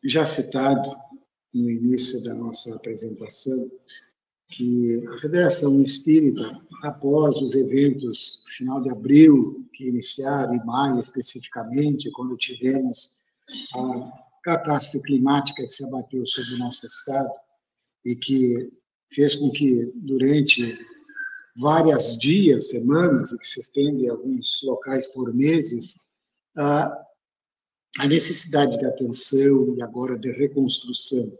já citado no início da nossa apresentação, que a Federação Espírita, após os eventos no final de abril, que iniciaram, em maio especificamente, quando tivemos a catástrofe climática que se abateu sobre o nosso estado e que fez com que, durante vários dias, semanas, e que se estende em alguns locais por meses, a necessidade de atenção e agora de reconstrução.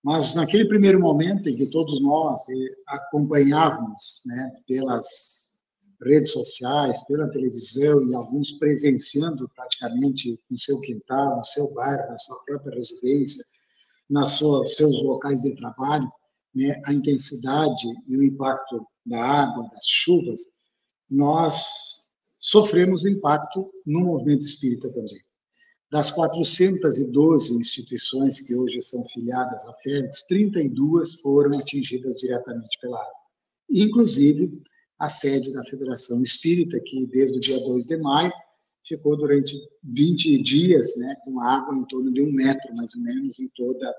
Mas naquele primeiro momento em que todos nós acompanhávamos, né, pelas redes sociais, pela televisão, e alguns presenciando praticamente no seu quintal, no seu bairro, na sua própria residência, seus locais de trabalho, né, a intensidade e o impacto da água, das chuvas, nós sofremos o impacto no movimento espírita também. Das 412 instituições que hoje são filiadas à Félix, 32 foram atingidas diretamente pela água. Inclusive, a sede da Federação Espírita, que desde o dia 2 de maio ficou durante 20 dias, né, com água em torno de 1 metro, mais ou menos, em toda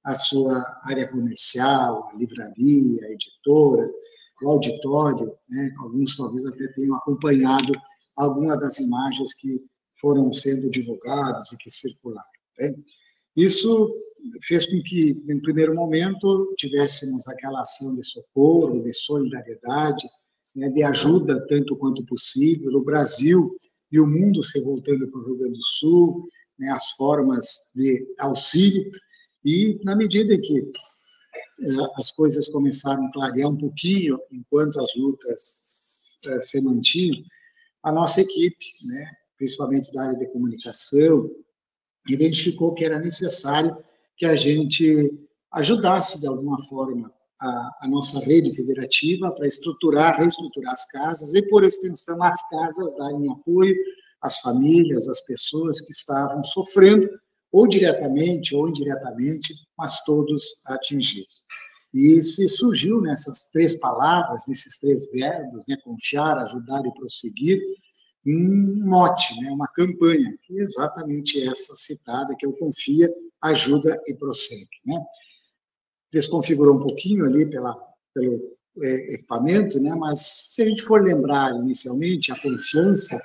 a sua área comercial, a livraria, a editora, o auditório, né, alguns talvez até tenham acompanhado algumas das imagens que foram sendo divulgadas e que circularam. Né? Isso fez com que, em primeiro momento, tivéssemos aquela ação de socorro, de solidariedade, né, de ajuda tanto quanto possível, o Brasil e o mundo se voltando para o Rio Grande do Sul, né, as formas de auxílio, e na medida em que as coisas começaram a clarear um pouquinho, enquanto as lutas se mantinham, a nossa equipe, né, principalmente da área de comunicação, identificou que era necessário que a gente ajudasse, de alguma forma, a nossa rede federativa para reestruturar as casas e, por extensão, as casas darem apoio às famílias, às pessoas que estavam sofrendo, ou diretamente ou indiretamente, mas todos atingidos. E se surgiu nessas 3 palavras, nesses 3 verbos, né, confiar, ajudar e prosseguir, um mote, né, uma campanha, que é exatamente essa citada, que é o confia, ajuda e prossegue. Né? Desconfigurou um pouquinho ali pelo equipamento, né, mas se a gente for lembrar inicialmente, a confiança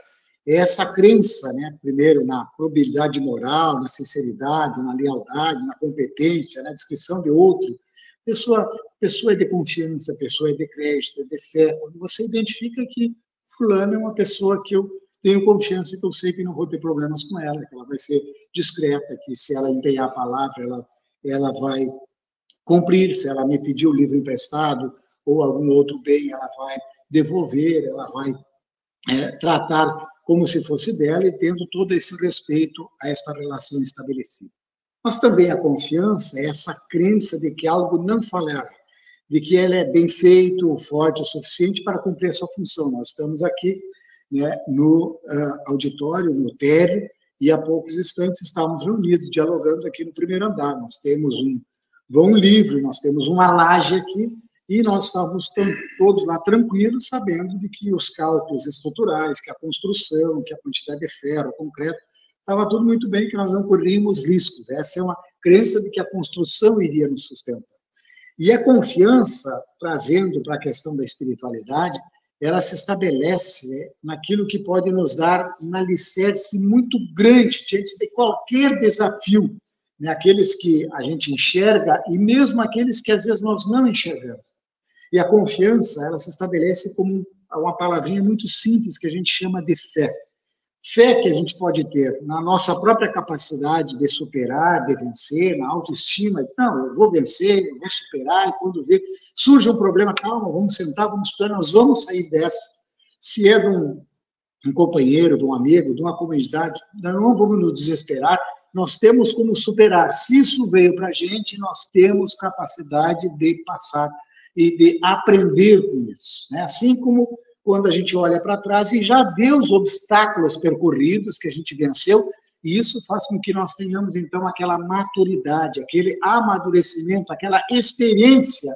é essa crença, né, primeiro na probabilidade moral, na sinceridade, na lealdade, na competência, na descrição de outro. Pessoa é de confiança, pessoa é de crédito, é de fé. Quando você identifica que fulano é uma pessoa que eu tenho confiança, que eu sei que não vou ter problemas com ela, que ela vai ser discreta, que se ela empenhar a palavra, ela vai cumprir, se ela me pedir o livro emprestado ou algum outro bem, ela vai devolver, ela vai tratar como se fosse dela e tendo todo esse respeito a esta relação estabelecida. Mas também a confiança é essa crença de que algo não falhará, de que ela é bem feito, forte o suficiente para cumprir a sua função. Nós estamos aqui, né, no auditório, no térreo, e há poucos instantes estávamos reunidos, dialogando aqui no primeiro andar. Nós temos um vão livre, nós temos uma laje aqui, e nós estávamos todos lá tranquilos, sabendo de que os cálculos estruturais, que a construção, que a quantidade de ferro, concreto, estava tudo muito bem, que nós não corríamos riscos. Essa é uma crença de que a construção iria nos sustentar. E a confiança, trazendo para a questão da espiritualidade, ela se estabelece, né, naquilo que pode nos dar um alicerce muito grande diante de qualquer desafio, né, aqueles que a gente enxerga e mesmo aqueles que às vezes nós não enxergamos. E a confiança, ela se estabelece como uma palavrinha muito simples que a gente chama de fé. Fé que a gente pode ter na nossa própria capacidade de superar, de vencer, na autoestima, de, não, eu vou vencer, eu vou superar, e quando vê, surge um problema, calma, vamos sentar, vamos estudar, nós vamos sair dessa. Se é de um companheiro, de um amigo, de uma comunidade, não vamos nos desesperar, nós temos como superar. Se isso veio para a gente, nós temos capacidade de passar e de aprender com isso. Né? Assim como quando a gente olha para trás e já vê os obstáculos percorridos que a gente venceu, e isso faz com que nós tenhamos, então, aquela maturidade, aquele amadurecimento, aquela experiência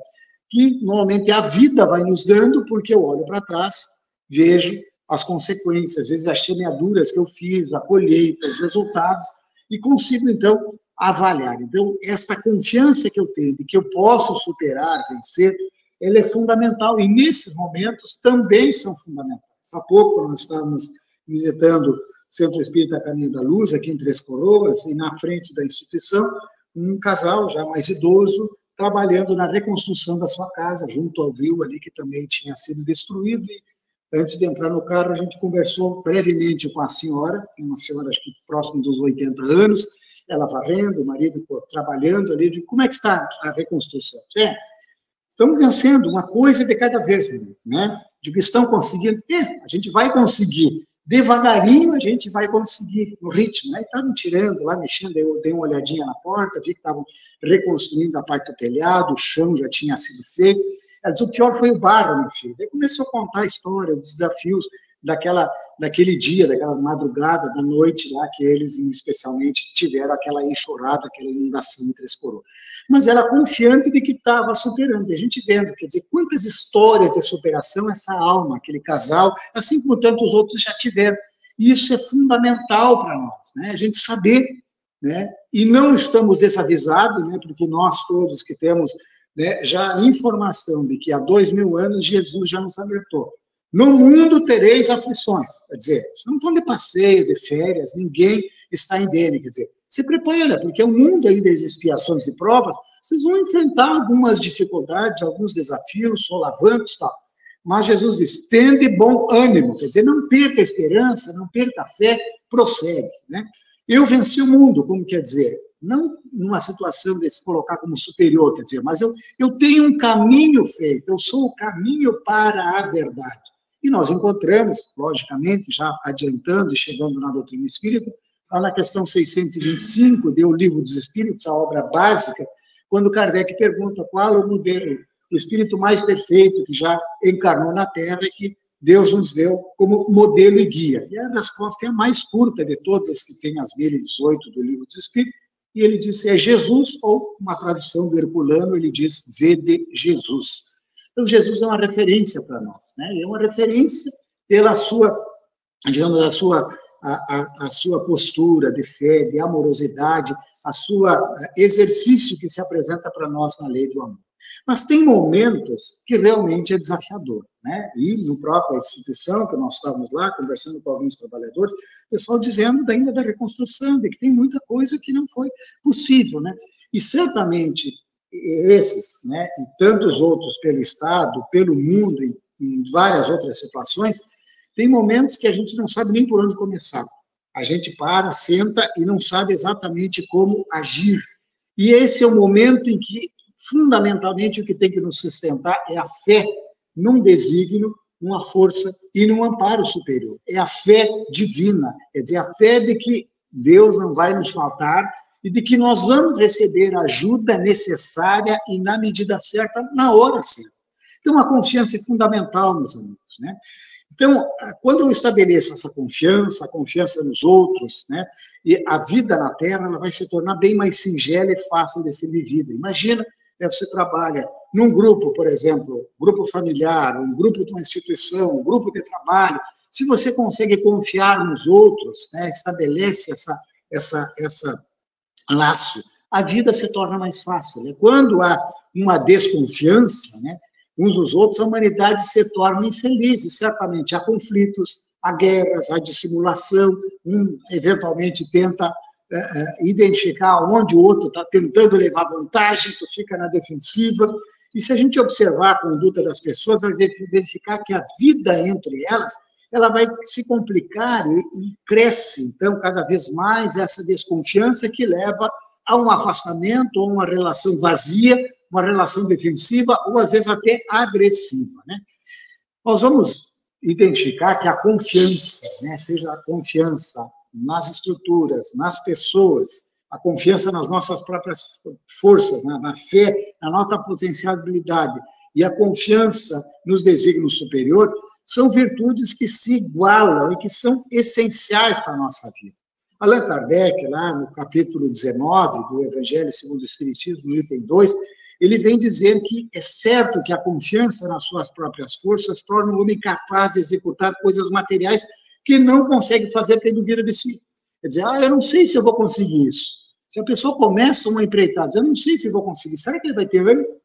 que, normalmente, a vida vai nos dando, porque eu olho para trás, vejo as consequências, às vezes as semeaduras que eu fiz, a colheita, os resultados, e consigo, então, avaliar. Então, esta confiança que eu tenho de que eu posso superar, vencer, ela é fundamental, e nesses momentos também são fundamentais. Há pouco nós estávamos visitando o Centro Espírita Caminho da Luz, aqui em Três Coroas, e na frente da instituição, um casal já mais idoso, trabalhando na reconstrução da sua casa, junto ao rio ali, que também tinha sido destruído, e antes de entrar no carro, a gente conversou brevemente com a senhora, uma senhora acho que próximo dos 80 anos, ela varrendo, o marido trabalhando ali, de como é que está a reconstrução? Estamos vencendo uma coisa de cada vez, né? De que estão conseguindo, a gente vai conseguir, devagarinho a gente vai conseguir, no ritmo, né? Estavam tirando lá, mexendo, eu dei uma olhadinha na porta, vi que estavam reconstruindo a parte do telhado, o chão já tinha sido feito. Ela disse, o pior foi o barro, meu filho. Daí começou a contar a história, os desafios daquele dia, daquela madrugada, da noite lá, que eles, especialmente, tiveram aquela enxurrada, aquela inundação em Três Coroas. Mas ela confiante de que estava superando. E a gente vendo, quer dizer, quantas histórias de superação essa alma, aquele casal, assim como tantos outros já tiveram. E isso é fundamental para nós, né? A gente saber, né? E não estamos desavisados, né? Porque nós todos que temos, né, já a informação de que há 2000 anos Jesus já nos alertou. No mundo tereis aflições. Quer dizer, vocês não vão de passeio, de férias, ninguém está indene. Quer dizer, se prepara, porque o mundo ainda de expiações e provas, vocês vão enfrentar algumas dificuldades, alguns desafios, solavancos e tal. Mas Jesus diz, tende bom ânimo. Quer dizer, não perca a esperança, não perca a fé, prossegue, né? Eu venci o mundo, como quer dizer, não numa situação de se colocar como superior, quer dizer, mas eu tenho um caminho feito, eu sou o caminho para a verdade. E nós encontramos, logicamente, já adiantando e chegando na doutrina espírita, lá na questão 625, do Livro dos Espíritos, a obra básica, quando Kardec pergunta qual o modelo, o espírito mais perfeito que já encarnou na Terra e que Deus nos deu como modelo e guia. E a resposta é a mais curta de todas as que tem as 1018 do Livro dos Espíritos, e ele diz, é Jesus, ou uma tradução do Herculano, ele diz, vede Jesus. Então, Jesus é uma referência para nós, né? É uma referência pela sua, digamos, a sua postura de fé, de amorosidade, a sua exercício que se apresenta para nós na lei do amor. Mas tem momentos que realmente é desafiador, né? E no própria instituição, que nós estávamos lá, conversando com alguns trabalhadores, o pessoal dizendo ainda da reconstrução, de que tem muita coisa que não foi possível, né? E certamente esses, né, e tantos outros pelo Estado, pelo mundo, em várias outras situações, tem momentos que a gente não sabe nem por onde começar. A gente para, senta e não sabe exatamente como agir. E esse é o momento em que, fundamentalmente, o que tem que nos sustentar é a fé num desígnio, numa força e num amparo superior. É a fé divina, quer dizer, a fé de que Deus não vai nos faltar e de que nós vamos receber a ajuda necessária e na medida certa, na hora certa. Então, a confiança é fundamental, meus amigos, né? Então, quando eu estabeleço essa confiança, a confiança nos outros, né, e a vida na Terra ela vai se tornar bem mais singela e fácil de ser vivida. Imagina, você trabalha num grupo, por exemplo, grupo familiar, um grupo de uma instituição, um grupo de trabalho, se você consegue confiar nos outros, né, estabelece essa laço, a vida se torna mais fácil, né? Quando há uma desconfiança, né, uns dos outros, a humanidade se torna infeliz, e certamente há conflitos, há guerras, há dissimulação, um eventualmente tenta identificar onde o outro está tentando levar vantagem, tu fica na defensiva, e se a gente observar a conduta das pessoas, vai verificar que a vida entre elas, ela vai se complicar e cresce, então, cada vez mais essa desconfiança que leva a um afastamento, ou uma relação vazia, uma relação defensiva, ou às vezes até agressiva, né? Nós vamos identificar que a confiança, né, seja a confiança nas estruturas, nas pessoas, a confiança nas nossas próprias forças, na fé, na nossa potencialidade, e a confiança nos desígnios superiores, são virtudes que se igualam e que são essenciais para a nossa vida. Allan Kardec, lá no capítulo 19 do Evangelho segundo o Espiritismo, no item 2, ele vem dizer que é certo que a confiança nas suas próprias forças torna o homem capaz de executar coisas materiais que não consegue fazer tendo dúvida de si. Quer dizer, eu não sei se eu vou conseguir isso. Se a pessoa começa uma empreitada, eu não sei se vou conseguir, será que ele vai ter ânimo?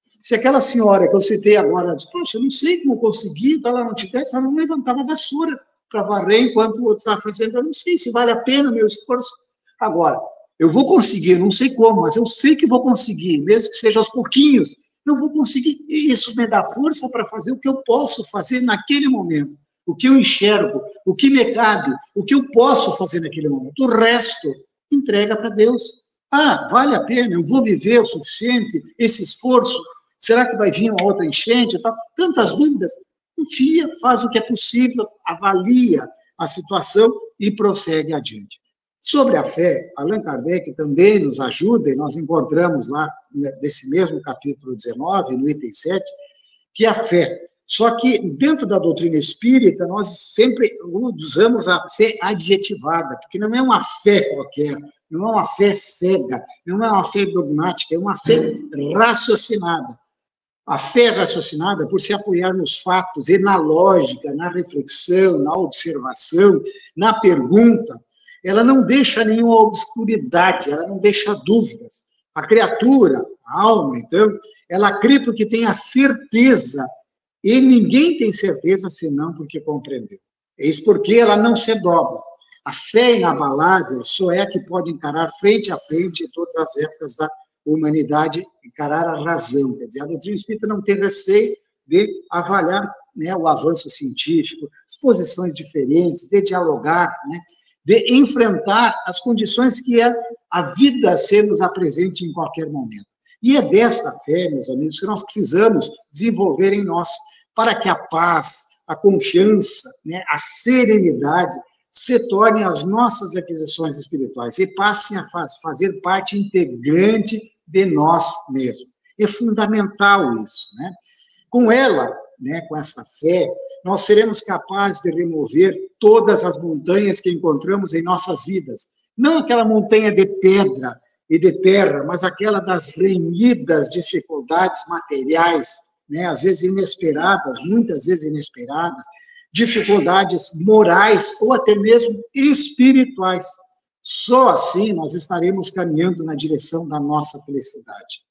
Se aquela senhora que eu citei agora diz, poxa, eu não sei como conseguir, tá lá, não tivesse, ela não levantava a vassoura para varrer enquanto o outro estava fazendo, eu não sei se vale a pena o meu esforço. Agora, eu vou conseguir, eu não sei como, mas eu sei que vou conseguir, mesmo que seja aos pouquinhos, eu vou conseguir. E isso me dá força para fazer o que eu posso fazer naquele momento, o que eu enxergo, o que me cabe, o que eu posso fazer naquele momento. O resto, entrega para Deus. Ah, vale a pena, eu vou viver o suficiente, esse esforço, será que vai vir uma outra enchente? Tantas dúvidas. Confia, faz o que é possível, avalia a situação e prossegue adiante. Sobre a fé, Allan Kardec também nos ajuda, e nós encontramos lá, nesse mesmo capítulo 19, no item 7, que a fé. Só que dentro da doutrina espírita, nós sempre usamos a fé adjetivada, porque não é uma fé qualquer, não é uma fé cega, não é uma fé dogmática, é uma fé raciocinada. A fé raciocinada, por se apoiar nos fatos e na lógica, na reflexão, na observação, na pergunta, ela não deixa nenhuma obscuridade, ela não deixa dúvidas. A criatura, a alma, então, ela crê porque tem a certeza, e ninguém tem certeza senão porque compreendeu. É isso porque ela não se dobra. A fé inabalável só é a que pode encarar frente a frente em todas as épocas da humanidade, encarar a razão. Quer dizer, a doutrina espírita não tem receio de avaliar, né, o avanço científico, as posições diferentes, de dialogar, né, de enfrentar as condições que é a vida se nos apresente em qualquer momento. E é desta fé, meus amigos, que nós precisamos desenvolver em nós, para que a paz, a confiança, né, a serenidade se tornem as nossas aquisições espirituais e passem a fazer parte integrante de nós mesmos. É fundamental isso, né? Com ela, né, com essa fé, nós seremos capazes de remover todas as montanhas que encontramos em nossas vidas. Não aquela montanha de pedra e de terra, mas aquela das renhidas dificuldades materiais, né, às vezes inesperadas, muitas vezes inesperadas, dificuldades morais ou até mesmo espirituais. Só assim nós estaremos caminhando na direção da nossa felicidade.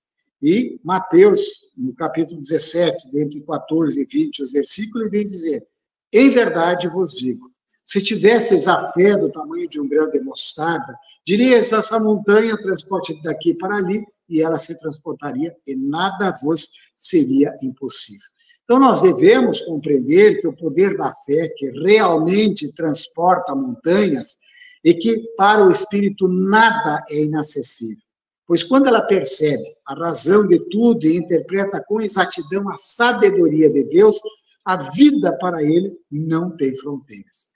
E Mateus, no capítulo 17, entre 14 e 20, os versículos, vem dizer, em verdade vos digo, se tivesseis a fé do tamanho de um grão de mostarda, dirias a essa montanha, transporte daqui para ali, e ela se transportaria, e nada vos seria impossível. Então, nós devemos compreender que o poder da fé, que realmente transporta montanhas, e que para o espírito nada é inacessível. Pois quando ela percebe a razão de tudo e interpreta com exatidão a sabedoria de Deus, a vida para ele não tem fronteiras.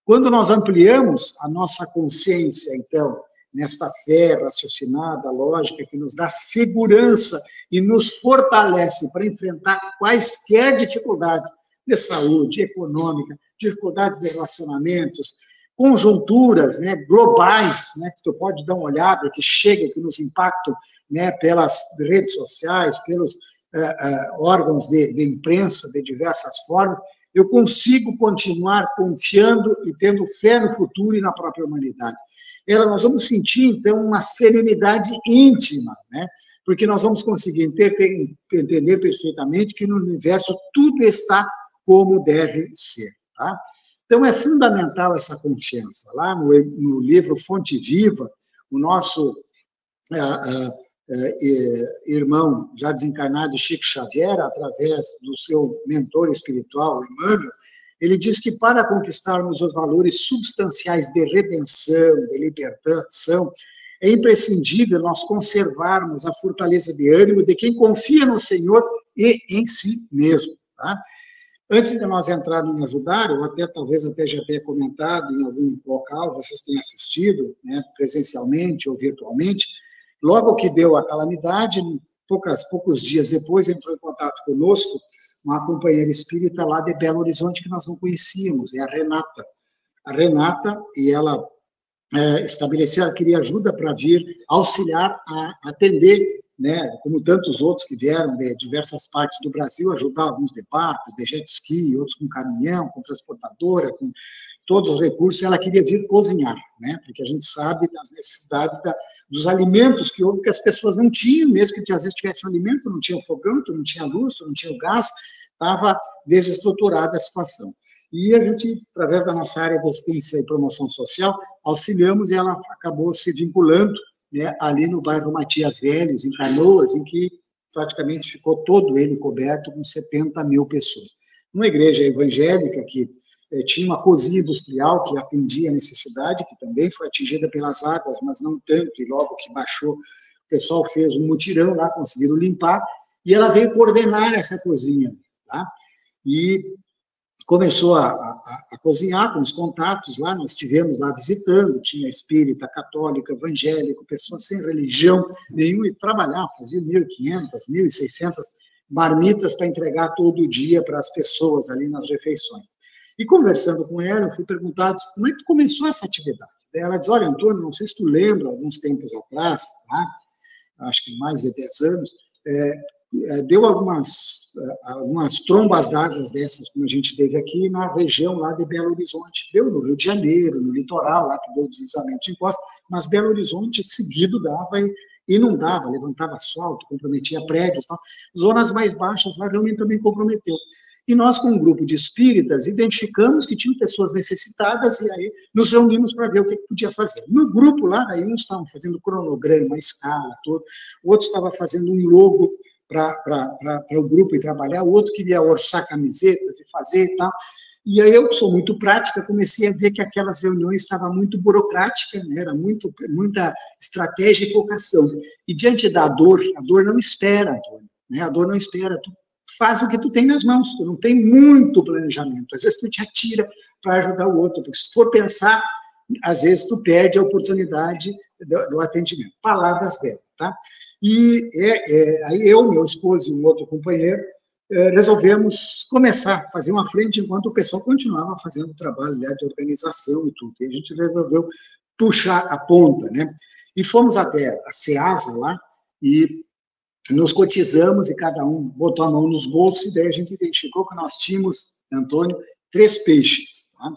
Quando nós ampliamos a nossa consciência, então, nesta fé raciocinada, lógica, que nos dá segurança e nos fortalece para enfrentar quaisquer dificuldades de saúde, econômica, dificuldades de relacionamentos, conjunturas, né, globais, né, que tu pode dar uma olhada, que chegam, que nos impactam, né, pelas redes sociais, pelos órgãos de imprensa de diversas formas, eu consigo continuar confiando e tendo fé no futuro e na própria humanidade. Nós vamos sentir, então, uma serenidade íntima, né? Porque nós vamos conseguir entender perfeitamente que no universo tudo está como deve ser, tá? Então, é fundamental essa confiança. Lá no livro Fonte Viva, o nosso irmão já desencarnado, Chico Xavier, através do seu mentor espiritual, Emmanuel, ele diz que para conquistarmos os valores substanciais de redenção, de libertação, é imprescindível nós conservarmos a fortaleza de ânimo de quem confia no Senhor e em si mesmo, tá? Antes de nós entrarmos em ajudar, eu talvez já tenha comentado em algum local, vocês tenham assistido, né, presencialmente ou virtualmente, logo que deu a calamidade, poucos dias depois, entrou em contato conosco uma companheira espírita lá de Belo Horizonte que nós não conhecíamos, é a Renata. A Renata, e ela estabeleceu, ela queria ajuda para vir auxiliar a atender, né, como tantos outros que vieram de diversas partes do Brasil, ajudar alguns de barcos, de jet ski, outros com caminhão, com transportadora, com todos os recursos, ela queria vir cozinhar, né? Porque a gente sabe das necessidades dos alimentos que houve, que as pessoas não tinham, mesmo que às vezes tivesse um alimento, não tinha o fogão, não tinha luz, não tinha o gás, estava desestruturada a situação. E a gente, através da nossa área de assistência e promoção social, auxiliamos e ela acabou se vinculando, né, ali no bairro Matias Velhos, em Canoas, em que praticamente ficou todo ele coberto com 70 mil pessoas. Uma igreja evangélica que tinha uma cozinha industrial que atendia a necessidade, que também foi atingida pelas águas, mas não tanto, e logo que baixou, o pessoal fez um mutirão lá, conseguiram limpar, e ela veio coordenar essa cozinha, tá? E começou a cozinhar com os contatos lá, nós estivemos lá visitando, tinha espírita, católica, evangélico, pessoas sem religião nenhuma, e trabalhar, fazia 1.500, 1.600 marmitas para entregar todo dia para as pessoas ali nas refeições. E conversando com ela, eu fui perguntado como é que começou essa atividade. Daí ela diz, olha, Antônio, não sei se tu lembra, alguns tempos atrás, tá? Acho que mais de 10 anos, deu algumas trombas d'água dessas, como a gente teve aqui na região lá de Belo Horizonte. Deu no Rio de Janeiro, no litoral, lá que deu deslizamento de encosta, mas Belo Horizonte seguido dava e inundava, levantava asfalto, comprometia prédios, tal. Zonas mais baixas lá realmente também comprometeu. E nós, com um grupo de espíritas, identificamos que tinham pessoas necessitadas e aí nos reunimos para ver o que podia fazer. No grupo lá, aí uns estavam fazendo cronograma, escala, tudo, outros estavam fazendo um logo para o grupo ir trabalhar, o outro queria orçar camisetas e fazer e tal. E aí eu, que sou muito prática, comecei a ver que aquelas reuniões estavam muito burocráticas, né? Era muita estratégia e pouca ação. E diante da dor, a dor não espera, Antônio, né? A dor não espera, tu faz o que tu tem nas mãos, tu não tem muito planejamento, às vezes tu te atira para ajudar o outro, porque se for pensar, às vezes tu perde a oportunidade do atendimento. Palavras dela, tá? E aí eu, meu esposo e um outro companheiro resolvemos começar a fazer uma frente enquanto o pessoal continuava fazendo o trabalho, né, de organização e tudo. E a gente resolveu puxar a ponta, né? E fomos até a SEASA lá e nos cotizamos e cada um botou a mão nos bolsos e daí a gente identificou que nós tínhamos, Antônio, 3 peixes, tá?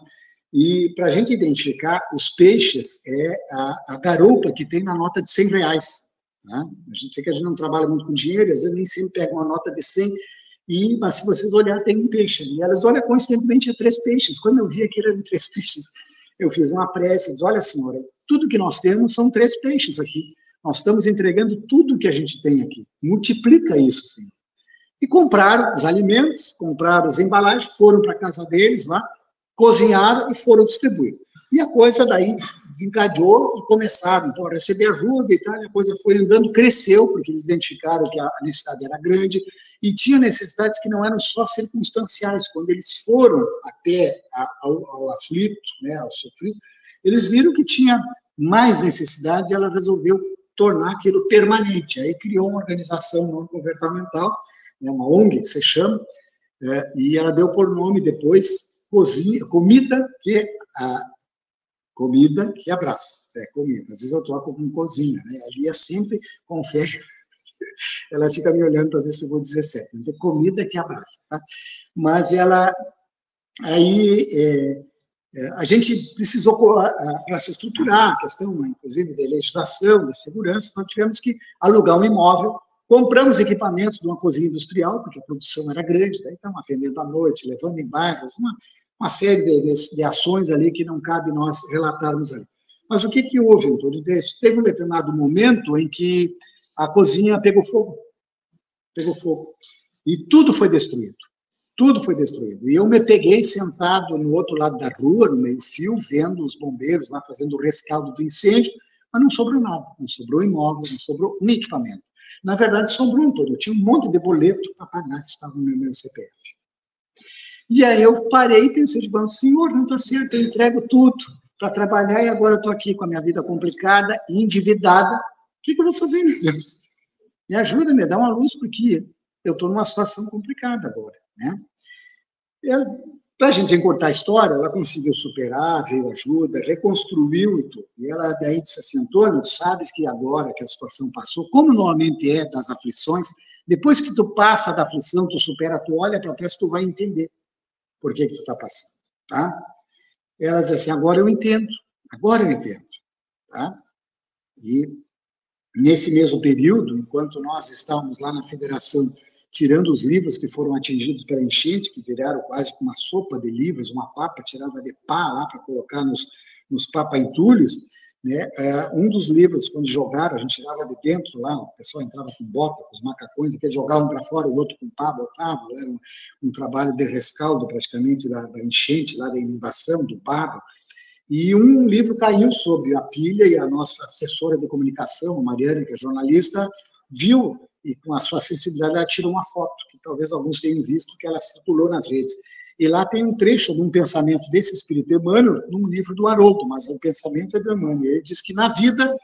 E para a gente identificar, os peixes a garupa que tem na nota de R$100, tá? A gente sei que a gente não trabalha muito com dinheiro, às vezes nem sempre pega uma nota de 100, mas se vocês olharem, tem um peixe ali. E elas olham coincidentemente, 3 peixes. Quando eu vi que eram 3 peixes, eu fiz uma prece, diz, olha, senhora, tudo que nós temos são 3 peixes aqui. Nós estamos entregando tudo que a gente tem aqui. Multiplica isso, Senhor. E compraram os alimentos, compraram as embalagens, foram para a casa deles lá, cozinharam e foram distribuir. E a coisa daí desencadeou e começaram, então, a receber ajuda e tal, e a coisa foi andando, cresceu, porque eles identificaram que a necessidade era grande, e tinha necessidades que não eram só circunstanciais. Quando eles foram até ao aflito, né, ao sofrido, eles viram que tinha mais necessidade e ela resolveu tornar aquilo permanente. Aí criou uma organização não governamental, né, uma ONG, que se chama, e ela deu por nome depois Comida que abraça. Comida. Às vezes eu troco com cozinha, né? Ali é sempre com fé. Ela fica me olhando para ver se eu vou dizer certo. Mas é comida que abraça, tá? Mas ela... Aí... a gente precisou, para se estruturar, a questão, inclusive, da legislação, da segurança, nós tivemos que alugar um imóvel, compramos equipamentos de uma cozinha industrial, porque a produção era grande, daí estamos atendendo à noite, levando em bairros, uma série de ações ali que não cabe nós relatarmos ali. Mas o que houve, Antônio? Teve um determinado momento em que a cozinha pegou fogo, e tudo foi destruído. Tudo foi destruído. E eu me peguei sentado no outro lado da rua, no meio-fio, vendo os bombeiros lá fazendo o rescaldo do incêndio, mas não sobrou nada. Não sobrou imóvel, não sobrou um equipamento. Na verdade, sobrou um todo. Eu tinha um monte de boleto para pagar, que estava no meu CPF. E aí eu parei e pensei, senhor, não está certo, eu entrego tudo para trabalhar e agora estou aqui com a minha vida complicada, endividada. O que eu vou fazer, meu Deus? Me ajuda, me dá uma luz, porque eu estou numa situação complicada agora, né? Para a gente encurtar a história, ela conseguiu superar, veio ajuda, reconstruiu e tudo. E ela daí disse assim, Antônio, sabes que agora que a situação passou, como normalmente é das aflições, depois que tu passa da aflição, tu supera, tu olha para trás, tu vai entender por que tu está passando, tá? ela diz assim, agora eu entendo, tá? E nesse mesmo período, enquanto nós estávamos lá na federação, tirando os livros que foram atingidos pela enchente, que viraram quase uma sopa de livros, uma papa, tirava de pá lá para colocar nos papaentulhos, né? Um dos livros, quando jogaram, a gente tirava de dentro lá, o pessoal entrava com bota, com os macacões, e que jogavam para fora, o outro com pá, botava, era um trabalho de rescaldo praticamente da enchente, lá da inundação, do barro. E um livro caiu sobre a pilha e a nossa assessora de comunicação, a Mariana, que é jornalista, viu e com a sua sensibilidade ela tirou uma foto, que talvez alguns tenham visto, que ela circulou nas redes. E lá tem um trecho de um pensamento desse espírito Emmanuel, num livro do Haroldo, mas o pensamento é do Emmanuel. Ele diz que na vida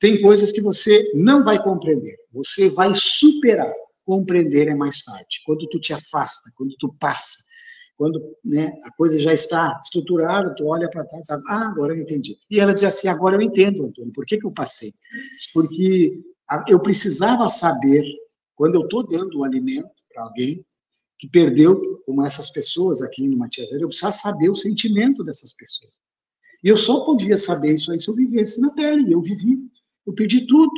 tem coisas que você não vai compreender, você vai superar. Compreender é mais tarde, quando tu te afasta, quando tu passa, quando, né, a coisa já está estruturada, tu olha para trás e sabe, agora eu entendi. E ela diz assim, agora eu entendo, Antônio, por que eu passei? Porque eu precisava saber, quando eu estou dando um alimento para alguém que perdeu, como essas pessoas aqui no Matias Zero, eu precisava saber o sentimento dessas pessoas. E eu só podia saber isso aí se eu vivesse na pele, e eu vivi. Eu perdi tudo.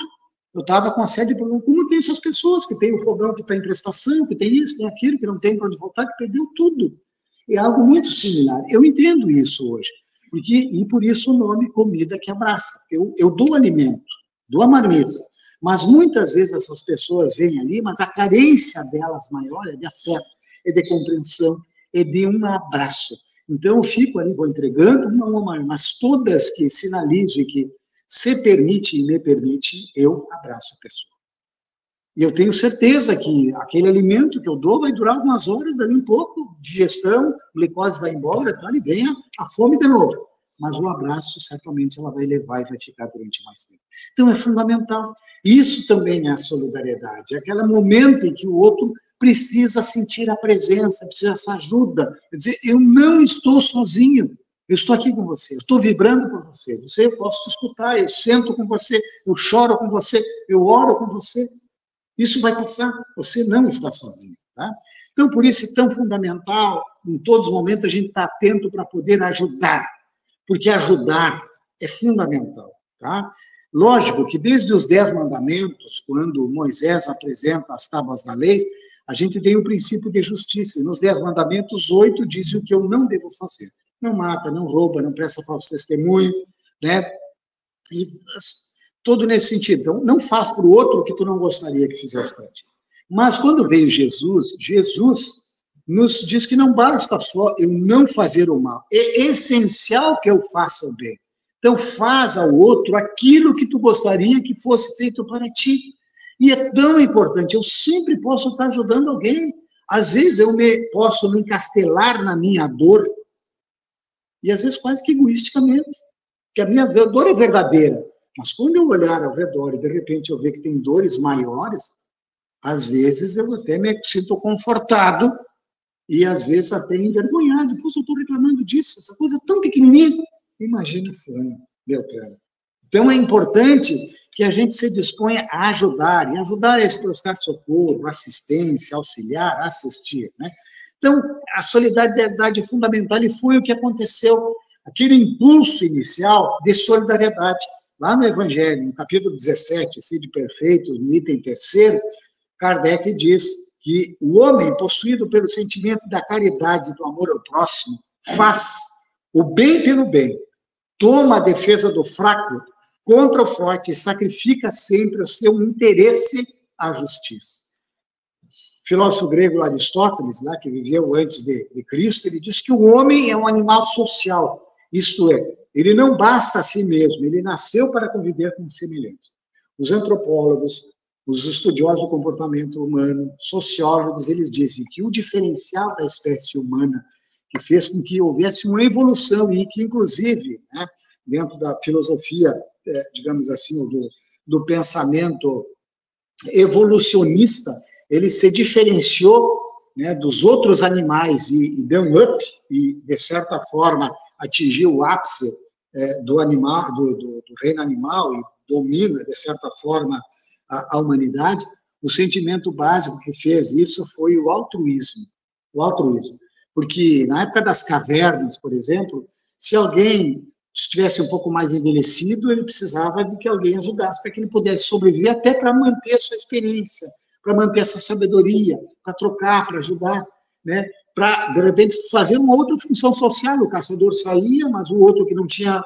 Eu estava com a série de problemas. Como tem essas pessoas que tem o fogão que está em prestação, que tem isso, tem aquilo, que não tem para onde voltar, que perdeu tudo. É algo muito similar. Eu entendo isso hoje. E por isso o nome Comida que Abraça. Eu dou alimento, dou a marmita, mas muitas vezes essas pessoas vêm ali, mas a carência delas maior é de afeto, é de compreensão, é de um abraço. Então eu fico ali, vou entregando uma, mas todas que sinalizo e que se permite e me permite, eu abraço a pessoa. E eu tenho certeza que aquele alimento que eu dou vai durar algumas horas, dali um pouco, digestão, glicose vai embora, tá? E vem a fome de novo. Mas o abraço, certamente, ela vai levar e vai ficar durante mais tempo. Então, é fundamental. Isso também é a solidariedade. É aquele momento em que o outro precisa sentir a presença, precisa essa ajuda. Quer dizer, eu não estou sozinho. Eu estou aqui com você, eu estou vibrando por você. Eu posso te escutar, eu sento com você, eu choro com você, eu oro com você. Isso vai passar, você não está sozinho, tá? Então, por isso é tão fundamental, em todos os momentos, a gente estar atento para poder ajudar, porque ajudar é fundamental, tá? Lógico que desde os 10 mandamentos, quando Moisés apresenta as tábuas da lei, a gente tem o princípio de justiça, e nos 10 mandamentos, 8 dizem o que eu não devo fazer. Não mata, não rouba, não presta falso testemunho, né? E todo nesse sentido. Então, não faz para o outro o que tu não gostaria que fizesse para ti. Mas quando veio Jesus, Jesus nos diz que não basta só eu não fazer o mal. É essencial que eu faça o bem. Então, faz ao outro aquilo que tu gostaria que fosse feito para ti. E é tão importante, eu sempre posso estar ajudando alguém. Às vezes eu posso me encastelar na minha dor, e às vezes quase que egoisticamente, porque a minha dor é verdadeira. Mas quando eu olhar ao redor e, de repente, eu ver que tem dores maiores, às vezes eu até me sinto confortado e, às vezes, até envergonhado. Poxa, eu estou reclamando disso, essa coisa tão pequenininha. Imagina fulano, Beltrano. Então, é importante que a gente se disponha a ajudar, e ajudar é prestar socorro, assistência, auxiliar, assistir, né? Então, a solidariedade é fundamental e foi o que aconteceu, aquele impulso inicial de solidariedade. Lá no Evangelho, no capítulo 17, Sede Perfeitos, no item 3º, Kardec diz que o homem, possuído pelo sentimento da caridade e do amor ao próximo, faz o bem pelo bem, toma a defesa do fraco contra o forte e sacrifica sempre o seu interesse à justiça. O filósofo grego Aristóteles, né, que viveu antes de Cristo, ele diz que o homem é um animal social, isto é, ele não basta a si mesmo, ele nasceu para conviver com os semelhantes. Os antropólogos, os estudiosos do comportamento humano, sociólogos, eles dizem que o diferencial da espécie humana, que fez com que houvesse uma evolução e que, inclusive, né, dentro da filosofia, digamos assim, do pensamento evolucionista, ele se diferenciou, né, dos outros animais e deu um up, e, de certa forma, atingiu o ápice do animal, do reino animal, e domina, de certa forma, a humanidade. O sentimento básico que fez isso foi o altruísmo. O altruísmo. Porque na época das cavernas, por exemplo, se alguém estivesse um pouco mais envelhecido, ele precisava de que alguém ajudasse para que ele pudesse sobreviver, até para manter a sua experiência, para manter essa sabedoria, para trocar, para ajudar, né? Para, de repente, fazer uma outra função social. O caçador saía, mas o outro que não tinha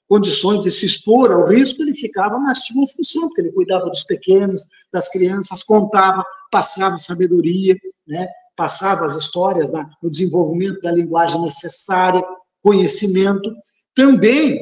condições de se expor ao risco, ele ficava, mas tinha uma função, porque ele cuidava dos pequenos, das crianças, contava, passava sabedoria, né? Passava as histórias no desenvolvimento da linguagem necessária, conhecimento. Também,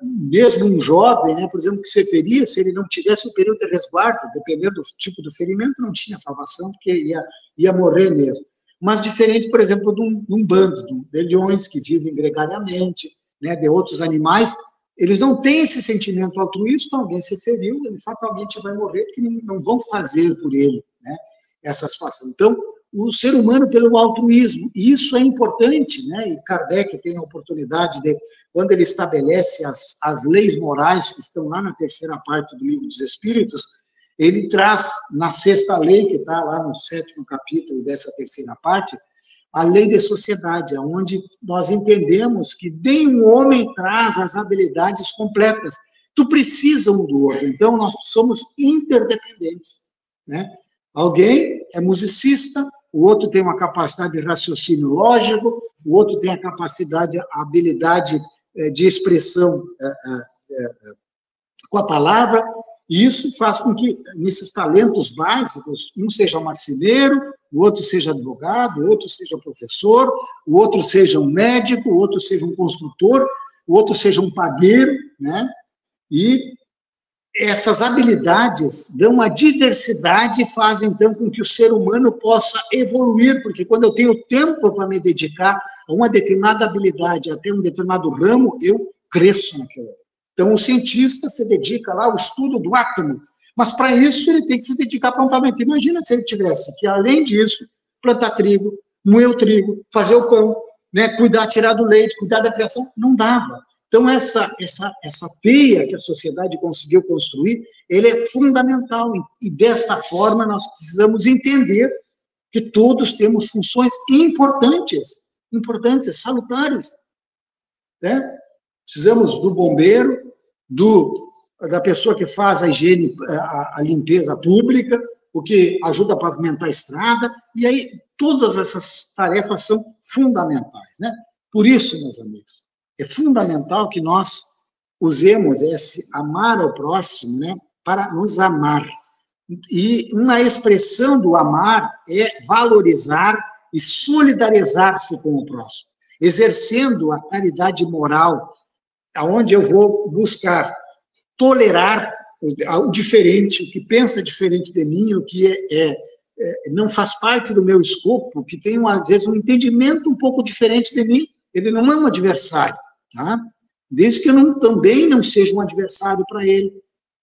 mesmo um jovem, né, por exemplo, que se feria, se ele não tivesse um período de resguardo, dependendo do tipo do ferimento, não tinha salvação, porque ia morrer mesmo. Mas diferente, por exemplo, de um bando de leões que vivem gregariamente, né, de outros animais, eles não têm esse sentimento altruísta, alguém se feriu, ele fatalmente vai morrer, porque não vão fazer por ele, né, essa situação. Então, o ser humano pelo altruísmo, e isso é importante, né? E Kardec tem a oportunidade de, quando ele estabelece as leis morais que estão lá na terceira parte do Livro dos Espíritos, ele traz na sexta lei, que está lá no 7º capítulo dessa terceira parte, a lei de sociedade, onde nós entendemos que nenhum homem traz as habilidades completas, tu precisa um do outro, então nós somos interdependentes, né? Alguém é musicista, o outro tem uma capacidade de raciocínio lógico, o outro tem a capacidade, a habilidade de expressão com a palavra, e isso faz com que, nesses talentos básicos, um seja marceneiro, o outro seja advogado, o outro seja professor, o outro seja um médico, o outro seja um construtor, o outro seja um padeiro, né? E essas habilidades dão uma diversidade e fazem, então, com que o ser humano possa evoluir, porque quando eu tenho tempo para me dedicar a uma determinada habilidade, até um determinado ramo, eu cresço naquilo. Então, o cientista se dedica lá ao estudo do átomo, mas para isso ele tem que se dedicar prontamente. Imagina se ele tivesse que, além disso, plantar trigo, moer o trigo, fazer o pão, né, cuidar, tirar do leite, cuidar da criação, não dava. Então, essa teia que a sociedade conseguiu construir, ele é fundamental, e desta forma nós precisamos entender que todos temos funções importantes, salutares, né? Precisamos do bombeiro, da pessoa que faz a higiene, a limpeza pública, o que ajuda a pavimentar a estrada, e aí todas essas tarefas são fundamentais, né? Por isso, meus amigos, é fundamental que nós usemos esse amar ao próximo, né, para nos amar. E uma expressão do amar é valorizar e solidarizar-se com o próximo, exercendo a caridade moral, aonde eu vou buscar tolerar o diferente, o que pensa diferente de mim, o que não faz parte do meu escopo, que tem, às vezes, um entendimento um pouco diferente de mim, ele não é um adversário, tá? Desde que eu também não seja um adversário para ele.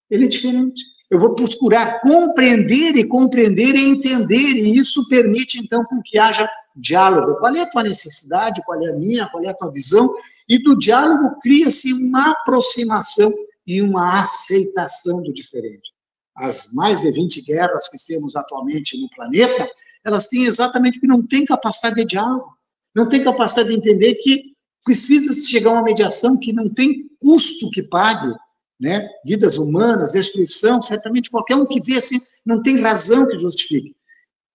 Ele é diferente. Eu vou procurar compreender e entender, e isso permite, então, com que haja diálogo. Qual é a tua necessidade, qual é a minha, qual é a tua visão? E do diálogo cria-se uma aproximação e uma aceitação do diferente. As mais de 20 guerras que temos atualmente no planeta, elas têm exatamente porque não têm capacidade de diálogo, não têm capacidade de entender que precisa chegar a uma mediação que não tem custo que pague, né? Vidas humanas, destruição, certamente qualquer um que vê assim, não tem razão que justifique.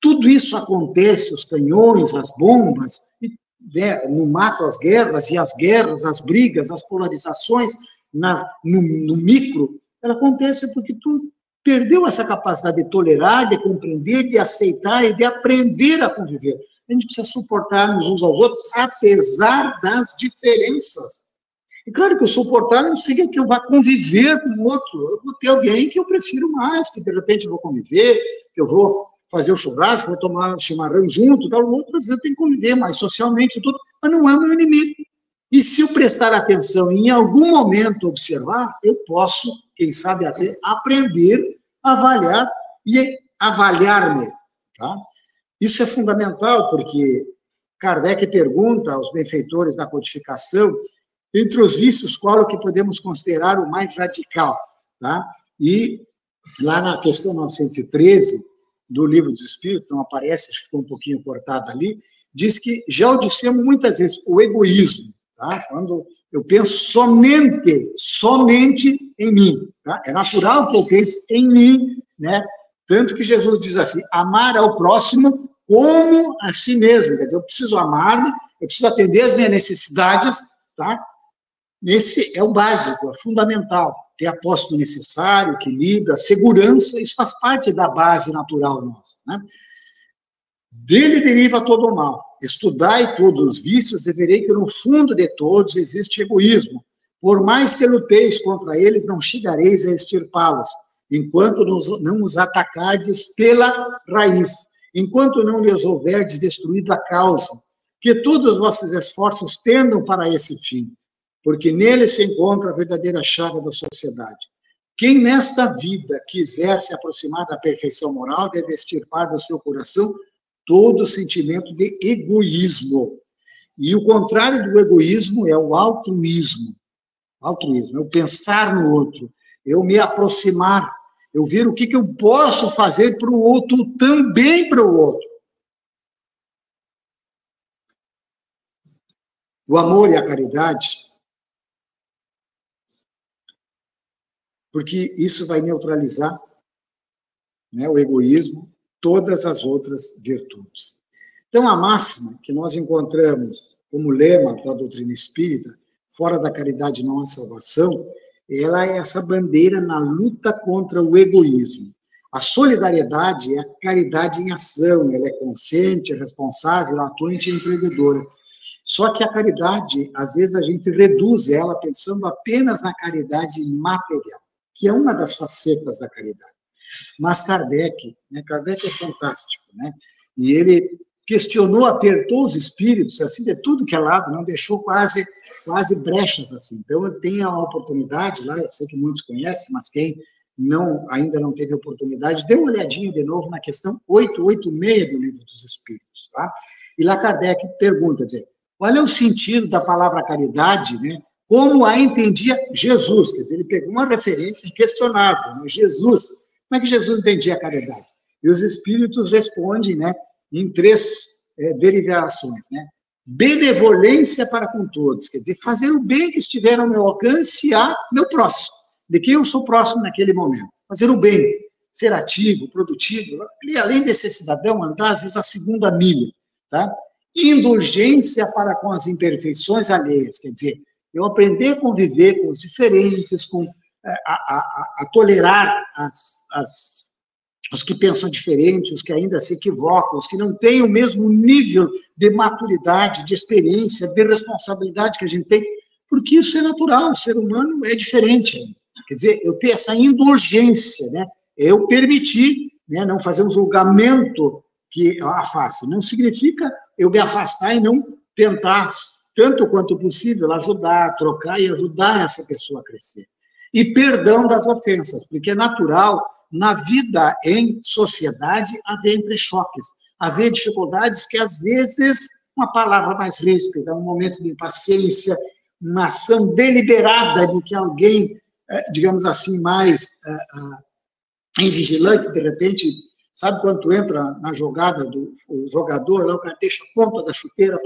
Tudo isso acontece, os canhões, as bombas, né, no macro as guerras, as brigas, as polarizações, no micro, ela acontece porque tu perdeu essa capacidade de tolerar, de compreender, de aceitar e de aprender a conviver. A gente precisa suportar-nos uns aos outros, apesar das diferenças. E claro que o suportar não significa que eu vá conviver com o outro. Eu vou ter alguém que eu prefiro mais, que de repente eu vou conviver, que eu vou fazer o churrasco, vou tomar chimarrão junto, tal, outras eu tenho que conviver mais socialmente, tudo, mas não é o meu inimigo. E se eu prestar atenção e em algum momento observar, eu posso, quem sabe até, aprender a avaliar e avaliar-me, tá? Isso é fundamental, porque Kardec pergunta aos benfeitores da codificação, entre os vícios, qual é o que podemos considerar o mais radical, tá? E lá na questão 913 do Livro dos Espíritos, não aparece, acho que ficou um pouquinho cortado ali, diz que já o dissemos muitas vezes, o egoísmo, tá? Quando eu penso somente em mim, tá? É natural que eu pense em mim, né? Tanto que Jesus diz assim, amar ao próximo como a si mesmo, quer dizer, eu preciso amar-me, eu preciso atender as minhas necessidades, tá? Esse é o básico, é fundamental, ter a posse do necessário, equilíbrio, a segurança, isso faz parte da base natural nossa, né? Dele deriva todo o mal. Estudai todos os vícios e verei que no fundo de todos existe egoísmo. Por mais que luteis contra eles, não chegareis a extirpá-los, enquanto não os atacardes pela raiz, enquanto não lhes houverdes destruído a causa, que todos os vossos esforços tendam para esse fim, porque nele se encontra a verdadeira chaga da sociedade. Quem nesta vida quiser se aproximar da perfeição moral deve extirpar do seu coração todo sentimento de egoísmo. E o contrário do egoísmo é o altruísmo. Altruísmo é o pensar no outro, eu me aproximar, eu ver o que eu posso fazer para o outro, também para o outro. O amor e a caridade, porque isso vai neutralizar, né, o egoísmo, todas as outras virtudes. Então, a máxima que nós encontramos como lema da doutrina espírita, fora da caridade não há salvação, ela é essa bandeira na luta contra o egoísmo. A solidariedade é a caridade em ação, ela é consciente, responsável, atuante e empreendedora. Só que a caridade, às vezes, a gente reduz ela pensando apenas na caridade material, que é uma das facetas da caridade. Mas Kardec, né, Kardec é fantástico, né? E ele questionou, apertou os espíritos, assim, de tudo que é lado, não deixou quase brechas, assim. Então, eu tenho a oportunidade lá, eu sei que muitos conhecem, mas quem ainda não teve oportunidade, dê uma olhadinha de novo na questão 886 do Livro dos Espíritos, tá? E lá Kardec pergunta, dizer, qual é o sentido da palavra caridade, né? Como a entendia Jesus, quer dizer, ele pegou uma referência inquestionável, né? Jesus, como é que Jesus entendia a caridade? E os espíritos respondem, né, em três derivações, né? Benevolência para com todos, quer dizer, fazer o bem que estiver ao meu alcance a meu próximo, de quem eu sou próximo naquele momento. Fazer o bem, ser ativo, produtivo, e além desse cidadão, andar às vezes a segunda milha, tá? Indulgência para com as imperfeições alheias, quer dizer, eu aprender a conviver com os diferentes, a tolerar os que pensam diferente, os que ainda se equivocam, os que não têm o mesmo nível de maturidade, de experiência, de responsabilidade que a gente tem, porque isso é natural, o ser humano é diferente. Quer dizer, eu ter essa indulgência, né? Eu permitir, né, não fazer um julgamento que afaste. Não significa eu me afastar e não tentar, tanto quanto possível, ajudar, trocar e ajudar essa pessoa a crescer. E perdão das ofensas, porque é natural, na vida em sociedade, haver entrechoques, haver dificuldades que, às vezes, uma palavra mais ríspida, um momento de impaciência, uma ação deliberada de que alguém, digamos assim, mais invigilante, de repente, sabe quando tu entra na jogada do jogador, lá o cara deixa a ponta da chuteira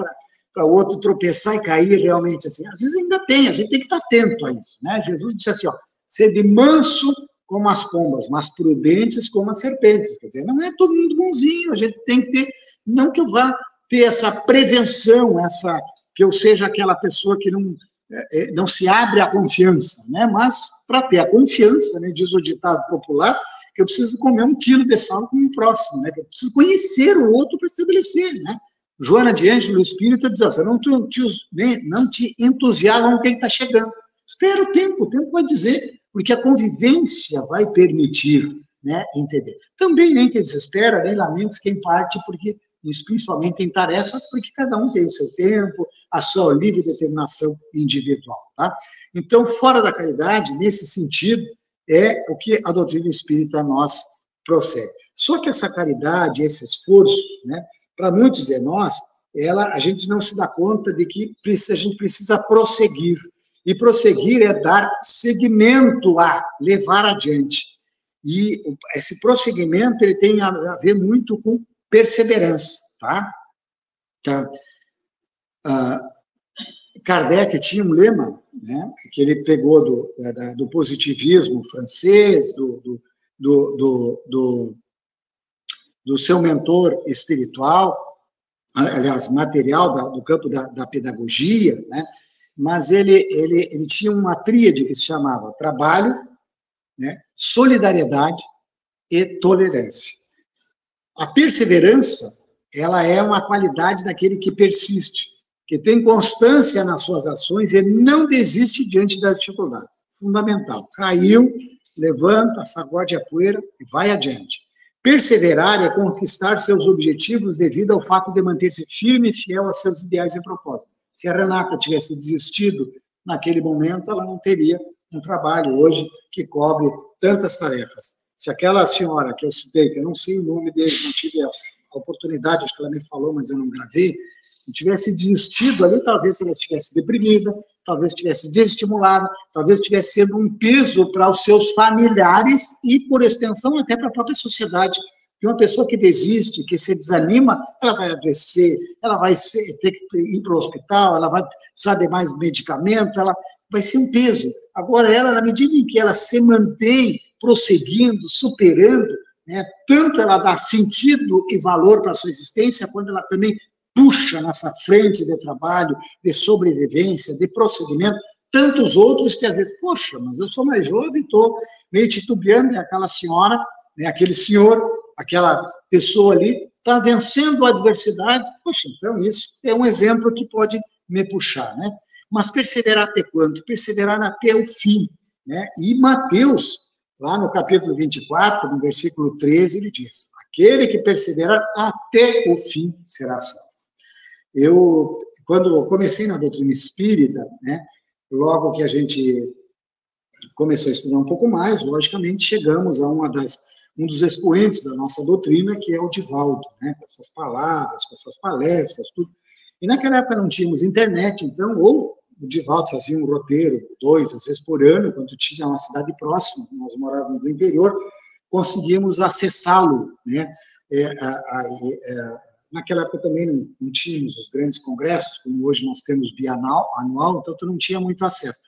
para o outro tropeçar e cair realmente, assim, às vezes ainda tem, a gente tem que estar atento a isso, né? Jesus disse assim, ó, sede manso como as pombas, mas prudentes como as serpentes, quer dizer, não é todo mundo bonzinho, a gente tem que ter, não que eu vá ter essa prevenção, que eu seja aquela pessoa que não se abre à confiança, né? Mas para ter a confiança, né, diz o ditado popular, que eu preciso comer 1 quilo de sal com o próximo, né? Que eu preciso conhecer o outro para estabelecer, né? Joana de Ângelo Espírita diz assim, não te entusiasma com quem está chegando. Espera o tempo vai dizer, porque a convivência vai permitir, né, entender. Também nem te desespera, nem lamentes quem parte, porque isso principalmente em tarefas, porque cada um tem o seu tempo, a sua livre determinação individual, tá? Então, fora da caridade, nesse sentido, é o que a doutrina espírita nós procede. Só que essa caridade, esse esforço, né, para muitos de nós, a gente não se dá conta de que a gente precisa prosseguir. E prosseguir é dar seguimento a, levar adiante. E esse prosseguimento ele tem a ver muito com perseverança, tá? Tá? Kardec tinha um lema, né, que ele pegou do positivismo francês, do seu mentor espiritual, aliás, material do campo da pedagogia, né, mas ele tinha uma tríade que se chamava trabalho, né, solidariedade e tolerância. A perseverança, ela é uma qualidade daquele que persiste, que tem constância nas suas ações e não desiste diante das dificuldades. Fundamental. Caiu, levanta, sacode a poeira e vai adiante. Perseverar é conquistar seus objetivos devido ao fato de manter-se firme e fiel a seus ideais e propósitos. Se a Renata tivesse desistido naquele momento, ela não teria um trabalho hoje que cobre tantas tarefas. Se aquela senhora que eu citei, que eu não sei o nome dele, não tive a oportunidade, acho que ela me falou, mas eu não gravei, não tivesse desistido ali, talvez ela estivesse deprimida, talvez estivesse desestimulada, talvez estivesse sendo um peso para os seus familiares e, por extensão, até para a própria sociedade. E uma pessoa que desiste, que se desanima, ela vai adoecer, ela vai ter que ir para o hospital, ela vai precisar de mais medicamento, ela vai ser um peso. Agora, ela, na medida em que ela se mantém prosseguindo, superando, né, tanto ela dá sentido e valor para a sua existência, quando ela também puxa nessa frente de trabalho, de sobrevivência, de prosseguimento, tantos outros que às vezes, poxa, mas eu sou mais jovem, estou meio titubeando, e aquela senhora, né, aquele senhor, aquela pessoa ali, está vencendo a adversidade, poxa, então isso é um exemplo que pode me puxar, né? Mas perseverar até quando? Perseverar até o fim, né? E Mateus, lá no capítulo 24, no versículo 13, ele diz, aquele que perseverar até o fim será salvo. Eu, quando comecei na doutrina espírita, né, logo que a gente começou a estudar um pouco mais, logicamente chegamos a um dos expoentes da nossa doutrina, que é o Divaldo, né, com essas palavras, com essas palestras, tudo. E naquela época não tínhamos internet, então, ou o Divaldo fazia um roteiro, 2, às vezes por ano, quando tinha uma cidade próxima, nós morávamos no interior, conseguimos acessá-lo, né, naquela época também não tínhamos os grandes congressos, como hoje nós temos bianual, então tu não tinha muito acesso.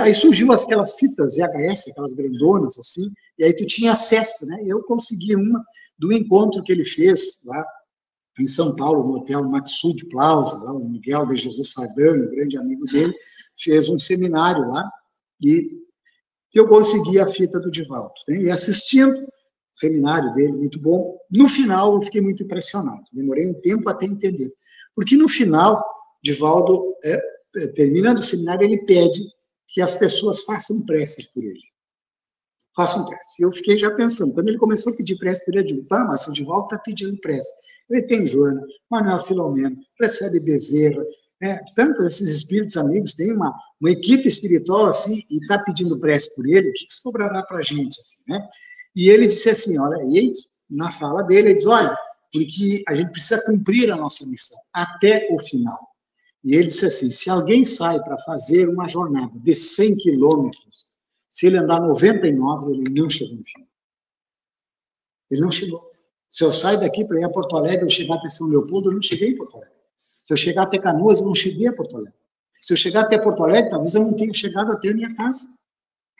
Aí surgiu aquelas fitas VHS, aquelas grandonas, assim, e aí tu tinha acesso, né? Eu consegui uma do encontro que ele fez lá em São Paulo, no Hotel Maxud Plaza, lá o Miguel de Jesus Sardano, grande amigo dele, fez um seminário lá, e eu consegui a fita do Divaldo, né? E assistindo, o seminário dele, muito bom. No final, eu fiquei muito impressionado. Demorei um tempo até entender. Porque no final, Divaldo, terminando o seminário, ele pede que as pessoas façam preces por ele. Façam prece. E eu fiquei já pensando, quando ele começou a pedir prece por ele, eu digo, pá, mas o Divaldo está pedindo prece. Ele tem Joana, Manuel Filomeno, recebe Bezerra, né? Tantos esses espíritos amigos, tem uma equipe espiritual assim, e está pedindo prece por ele, o que sobrará para a gente? Assim, né? E ele disse assim, olha, e na fala dele, ele diz, olha, porque a gente precisa cumprir a nossa missão até o final. E ele disse assim, se alguém sai para fazer uma jornada de 100 quilômetros, se ele andar 99, ele não chegou no final. Ele não chegou. Se eu saio daqui para ir a Porto Alegre, eu chegar até São Leopoldo, eu não cheguei em Porto Alegre. Se eu chegar até Canoas, eu não cheguei a Porto Alegre. Se eu chegar até Porto Alegre, talvez eu não tenha chegado até a minha casa,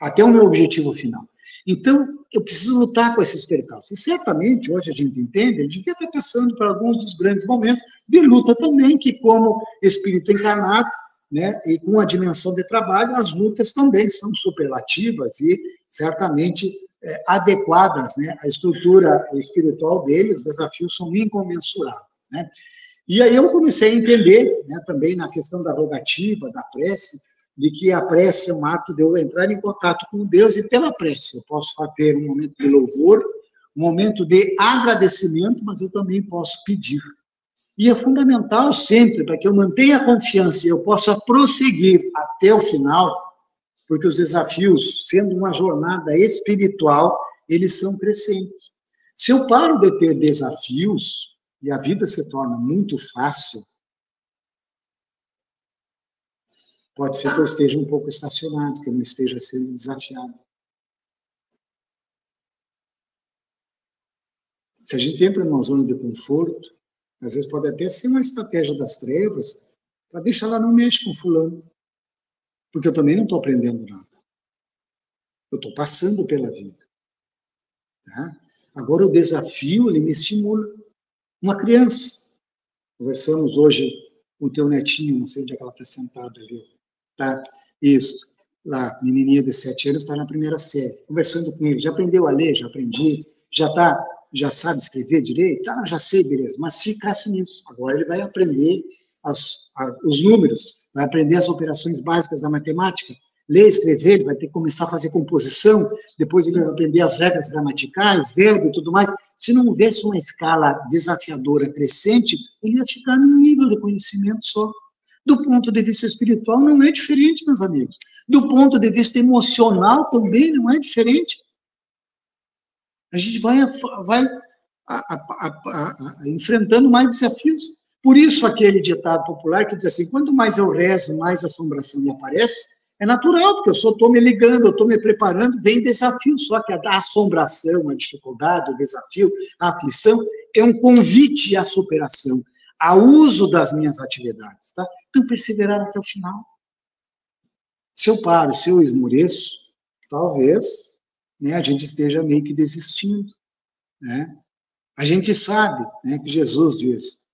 até o meu objetivo final. Então, eu preciso lutar com esses percalços. E certamente, hoje a gente entende, ele devia estar passando por alguns dos grandes momentos de luta também, que como espírito encarnado, né, e com a dimensão de trabalho, as lutas também são superlativas e certamente adequadas, né, à estrutura espiritual dele, os desafios são incomensuráveis, né. E aí eu comecei a entender, né, também na questão da rogativa, da prece, de que a prece é um ato de eu entrar em contato com Deus, e pela prece eu posso ter um momento de louvor, um momento de agradecimento, mas eu também posso pedir. E é fundamental sempre, para que eu mantenha a confiança e eu possa prosseguir até o final, porque os desafios, sendo uma jornada espiritual, eles são crescentes. Se eu paro de ter desafios, e a vida se torna muito fácil, pode ser que eu esteja um pouco estacionado, que eu não esteja sendo desafiado. Se a gente entra numa zona de conforto, Às vezes pode até ser uma estratégia das trevas para deixar ela não mexe com fulano. Porque eu também não estou aprendendo nada. Eu estou passando pela vida. Tá? Agora o desafio, ele me estimula. Uma criança. Conversamos hoje com o teu netinho, não sei onde é que ela está sentada ali. Tá? Isso. Lá, menininha de 7 anos, está na primeira série. Conversando com ele. Já aprendeu a ler? Já aprendi. Já sabe escrever direito? Ah, já sei, beleza. Mas ficasse nisso. Agora ele vai aprender os números, vai aprender as operações básicas da matemática, ler, escrever, ele vai ter que começar a fazer composição, depois ele vai aprender as regras gramaticais, verbo e tudo mais. Se não houvesse uma escala desafiadora crescente, ele ia ficar num nível de conhecimento só. Do ponto de vista espiritual, não é diferente, meus amigos. Do ponto de vista emocional, também não é diferente. A gente vai enfrentando mais desafios. Por isso, aquele ditado popular que diz assim, quanto mais eu rezo, mais assombração me aparece, é natural, porque eu só estou me ligando, eu estou me preparando, vem desafio, só que a assombração, a dificuldade, o desafio, a aflição, é um convite à superação, ao uso das minhas atividades, tá? Então, perseverar até o final. Se eu paro, se eu esmoreço, talvez, né, a gente esteja meio que desistindo, né? A gente sabe, né, que Jesus diz,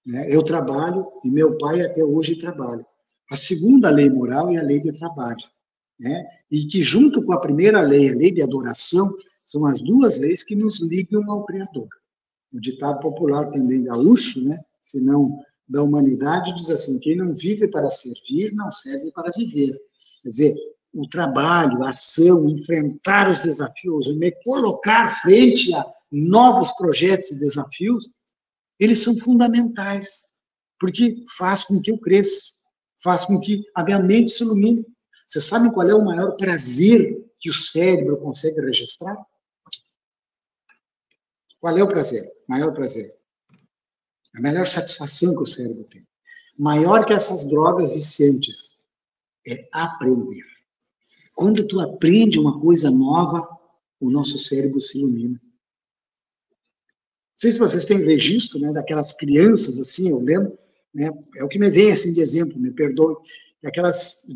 né, eu trabalho e meu pai até hoje trabalha. A segunda lei moral é a lei de trabalho, né? E que junto com a primeira lei, a lei de adoração, são as duas leis que nos ligam ao Criador. O ditado popular também gaúcho, né, se não da humanidade, diz assim, quem não vive para servir, não serve para viver. Quer dizer, o trabalho, a ação, enfrentar os desafios, me colocar frente a novos projetos e desafios, eles são fundamentais, porque faz com que eu cresça, faz com que a minha mente se ilumine. Você sabe qual é o maior prazer que o cérebro consegue registrar? Qual é o prazer? Maior prazer. A melhor satisfação que o cérebro tem. Maior que essas drogas viciantes. É aprender. Quando tu aprende uma coisa nova, o nosso cérebro se ilumina. Não sei se vocês têm registro, né, daquelas crianças, assim, eu lembro, né, é o que me vem, assim, de exemplo, me perdoe,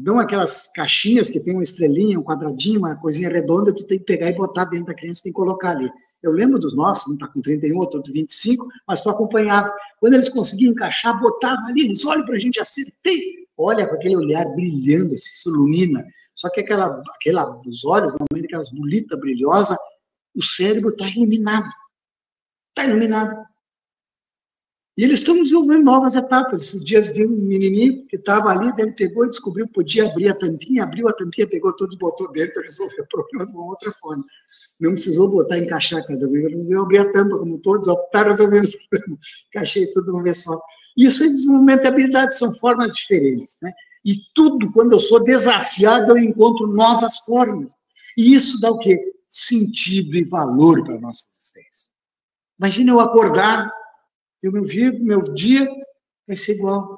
não aquelas caixinhas que tem uma estrelinha, um quadradinho, uma coisinha redonda, tu tem que pegar e botar dentro da criança, tem que colocar ali. Eu lembro dos nossos, um está com 31, outro 25, mas tu acompanhava. Quando eles conseguiam encaixar, botavam ali, eles olham para a gente, acertei. Olha com aquele olhar brilhando, se ilumina. Só que os olhos, normalmente aquelas bolitas brilhosas, o cérebro está iluminado. Está iluminado. E eles estão desenvolvendo novas etapas. Esses dias vi um menininho que estava ali, daí ele pegou e descobriu que podia abrir a tampinha, abriu a tampinha, pegou todos e botou dentro, resolveu o problema de uma outra forma. Não precisou botar, encaixar cada vez, resolveu abrir a tampa, como todos, está resolvendo o problema. Encaixei tudo de uma vez só. Isso é desenvolvimento de habilidades, são formas diferentes, né? E tudo, quando eu sou desafiado, eu encontro novas formas. E isso dá o quê? Sentido e valor para a nossa existência. Imagina eu acordar, e o meu dia vai ser igual.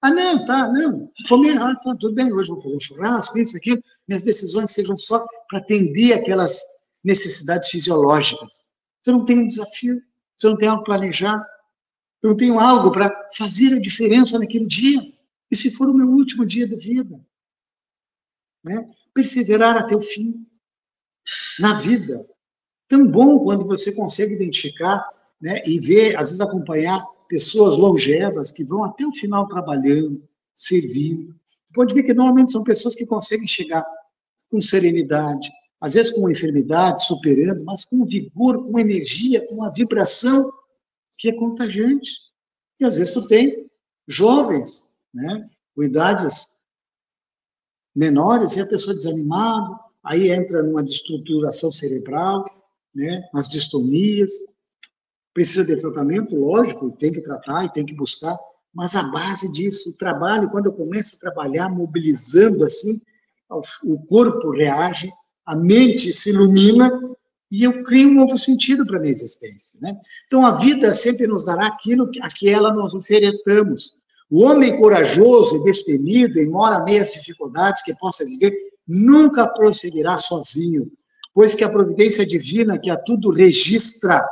Ah, não, comer, tá, tudo bem, hoje vou fazer um churrasco, isso, aquilo. Minhas decisões sejam só para atender aquelas necessidades fisiológicas. Você não tem um desafio, você não tem algo para planejar, eu não tenho algo para fazer a diferença naquele dia. E se for o meu último dia de vida? Né? Perseverar até o fim. Na vida. Tão bom quando você consegue identificar, né, e ver, às vezes acompanhar pessoas longevas que vão até o final trabalhando, servindo. Você pode ver que normalmente são pessoas que conseguem chegar com serenidade, às vezes com enfermidade, superando, mas com vigor, com energia, com uma vibração que é contagiante. E às vezes tu tem jovens, né, com idades menores, e a pessoa desanimada, aí entra numa destruturação cerebral, né, nas distonias, precisa de tratamento, lógico, tem que tratar e tem que buscar, mas a base disso, o trabalho, quando eu começo a trabalhar mobilizando assim, o corpo reage, a mente se ilumina e eu crio um novo sentido para a minha existência, né? Então, a vida sempre nos dará aquilo a que ela nos ofertamos. O homem corajoso e destemido, embora meias dificuldades que possa viver, nunca prosseguirá sozinho, pois que a providência divina que a tudo registra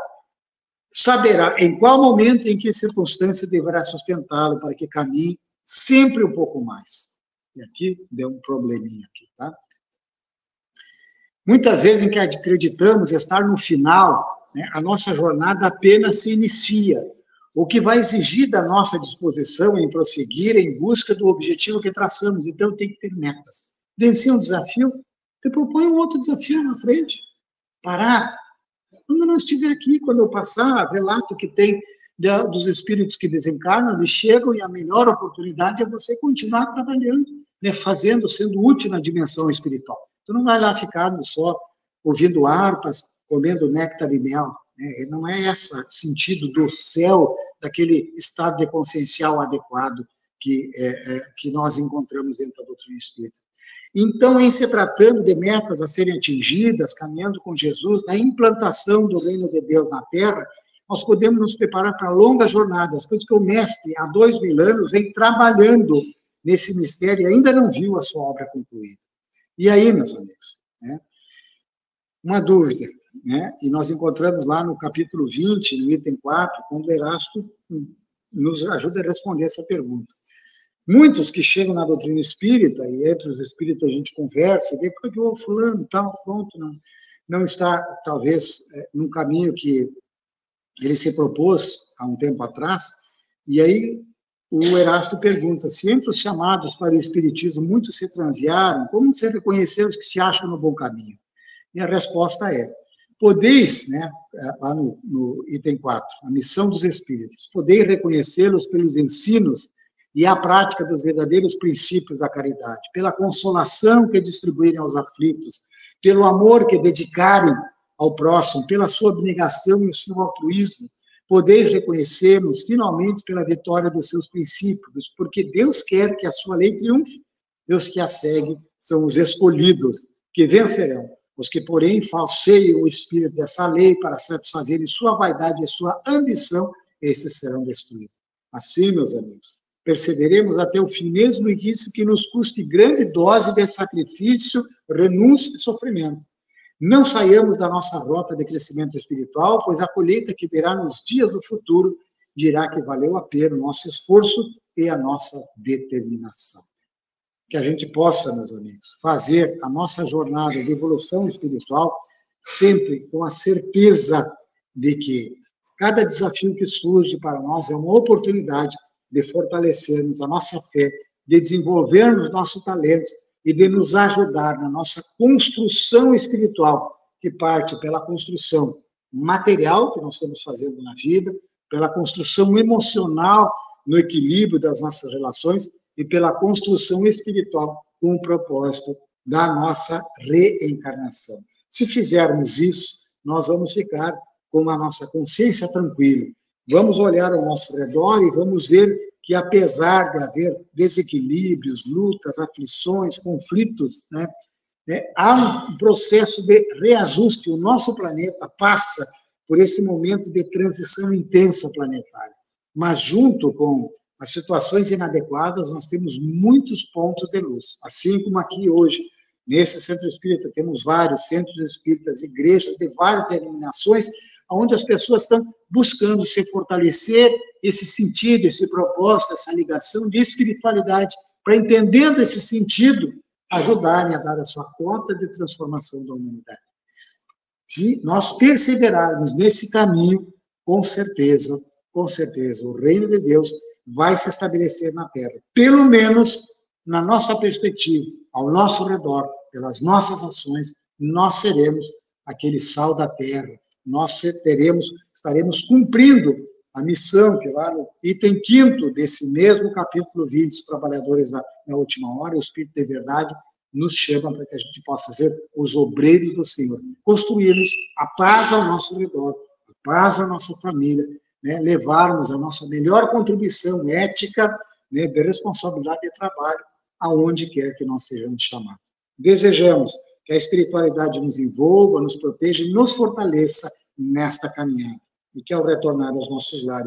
saberá em qual momento, em que circunstância deverá sustentá-lo para que caminhe sempre um pouco mais. E aqui deu um probleminha aqui, tá? Muitas vezes em que acreditamos estar no final, né, a nossa jornada apenas se inicia, o que vai exigir da nossa disposição em prosseguir em busca do objetivo que traçamos. Então, tem que ter metas. Vencer um desafio, você propõe um outro desafio na frente. Parar. Quando não estiver aqui, quando eu passar, relato que tem dos espíritos que desencarnam, eles chegam e a melhor oportunidade é você continuar trabalhando, né, fazendo, sendo útil na dimensão espiritual. Tu não vai lá ficar só ouvindo harpas, comendo néctar e mel. Né? Não é esse sentido do céu, daquele estado de consciencial adequado que nós encontramos dentro da doutrina espírita. Então, em se tratando de metas a serem atingidas, caminhando com Jesus, na implantação do reino de Deus na Terra, nós podemos nos preparar para longas jornadas, coisas que o mestre, há 2000 anos, vem trabalhando nesse mistério e ainda não viu a sua obra concluída. E aí, meus amigos, né, uma dúvida, né, e nós encontramos lá no capítulo 20, no item 4, quando Erasto nos ajuda a responder essa pergunta. Muitos que chegam na doutrina espírita, e entre os espíritas a gente conversa, vê que o fulano, tal, pronto, não está, talvez, num caminho que ele se propôs há um tempo atrás, e aí o Erasto pergunta, se entre os chamados para o espiritismo muitos se transviaram, como se reconhecer os que se acham no bom caminho? E a resposta é, podeis, né, lá no item 4, a missão dos espíritos, podeis reconhecê-los pelos ensinos e a prática dos verdadeiros princípios da caridade, pela consolação que distribuírem aos aflitos, pelo amor que dedicarem ao próximo, pela sua abnegação e o seu altruísmo, podeis reconhecer-nos finalmente pela vitória dos seus princípios, porque Deus quer que a sua lei triunfe. Os que a seguem são os escolhidos, que vencerão. Os que, porém, falseiam o espírito dessa lei para satisfazerem sua vaidade e sua ambição, esses serão destruídos. Assim, meus amigos, perseveremos até o fim, mesmo que isso que nos custe grande dose de sacrifício, renúncia e sofrimento. Não saiamos da nossa rota de crescimento espiritual, pois a colheita que virá nos dias do futuro dirá que valeu a pena o nosso esforço e a nossa determinação. Que a gente possa, meus amigos, fazer a nossa jornada de evolução espiritual sempre com a certeza de que cada desafio que surge para nós é uma oportunidade de fortalecermos a nossa fé, de desenvolvermos nosso talento e de nos ajudar na nossa construção espiritual, que parte pela construção material que nós estamos fazendo na vida, pela construção emocional no equilíbrio das nossas relações e pela construção espiritual com o propósito da nossa reencarnação. Se fizermos isso, nós vamos ficar com a nossa consciência tranquila. Vamos olhar ao nosso redor e vamos ver que, apesar de haver desequilíbrios, lutas, aflições, conflitos, há um processo de reajuste. O nosso planeta passa por esse momento de transição intensa planetária. Mas, junto com as situações inadequadas, nós temos muitos pontos de luz. Assim como aqui hoje, nesse centro espírita, temos vários centros espíritas, igrejas de várias denominações, onde as pessoas estão buscando se fortalecer esse sentido, esse propósito, essa ligação de espiritualidade, para, entendendo esse sentido, ajudarem a dar a sua conta de transformação da humanidade. Se nós perseverarmos nesse caminho, com certeza, o reino de Deus vai se estabelecer na Terra. Pelo menos, na nossa perspectiva, ao nosso redor, pelas nossas ações, nós seremos aquele sal da Terra. Nós estaremos cumprindo a missão que lá no item 5º desse mesmo capítulo 20, os trabalhadores da última hora, o Espírito de Verdade, nos chama para que a gente possa ser os obreiros do Senhor. Construirmos a paz ao nosso redor, a paz à nossa família, levarmos a nossa melhor contribuição ética, de responsabilidade de trabalho, aonde quer que nós sejamos chamados. Desejamos que a espiritualidade nos envolva, nos proteja e nos fortaleça nesta caminhada. E que, ao retornar aos nossos lares,